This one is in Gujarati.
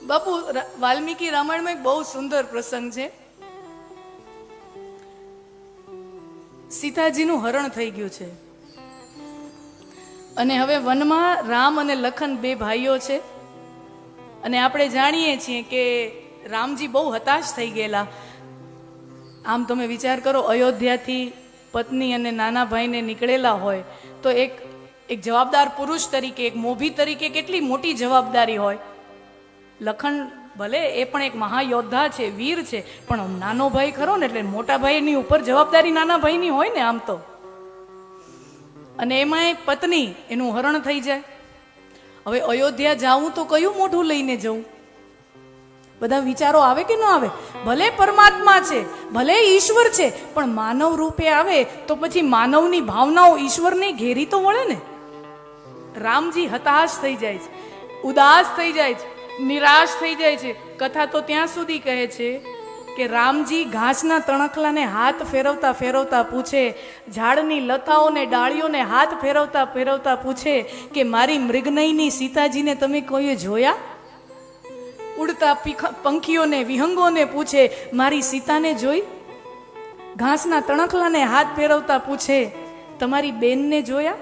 બાપુ, વાલ્મીકી રામાયણમાં એક બહુ સુંદર પ્રસંગ છે. સીતાજીનું હરણ થઈ ગયું છે અને હવે વનમાં રામ અને લખન બે ભાઈઓ છે. અને આપણે જાણીએ છીએ કે રામજી બહુ હતાશ થઈ ગયેલા. આમ તમે વિચાર કરો, અયોધ્યાથી પત્ની અને નાના ભાઈને નીકળેલા હોય તો એક જવાબદાર પુરુષ તરીકે, એક મોભી તરીકે કેટલી મોટી જવાબદારી હોય. લખન ભલે એ પણ એક મહાયોદ્ધા છે, વીર છે, પણ નાનો ભાઈ ખરો ને, એટલે મોટા ભાઈની ઉપર જવાબદારી નાના ભાઈની હોય ને આમ તો. અને એમાંય પત્ની, એનું હરણ થઈ જાય. હવે અયોધ્યા જાવું તો કયું મોઢું લઈને જવું? બધા વિચારો આવે કે ન આવે? ભલે પરમાત્મા છે, ભલે ઈશ્વર છે, પણ માનવ રૂપે આવે તો પછી માનવની ભાવનાઓ ઈશ્વરની ઘેરી તો વળે ને. રામજી હતાશ થઈ જાય છે, ઉદાસ થઈ જાય છે, નિરાશ થઈ જાય છે. કથા તો ત્યાં સુધી કહે છે કે રામજી ઘાસના તણખલાને હાથ ફેરવતા ફેરવતા પૂછે, ઝાડની લતાઓને ડાળીઓને હાથ ફેરવતા ફેરવતા પૂછે કે મારી મૃગનયની સીતાજીને તમે કોઈએ જોયા? ઉડતા પંખીઓને, વિહંગોને પૂછે, મારી સીતાને જોઈ? ઘાસના તણખલાને હાથ ફેરવતા પૂછે, તમારી બેનને જોયા?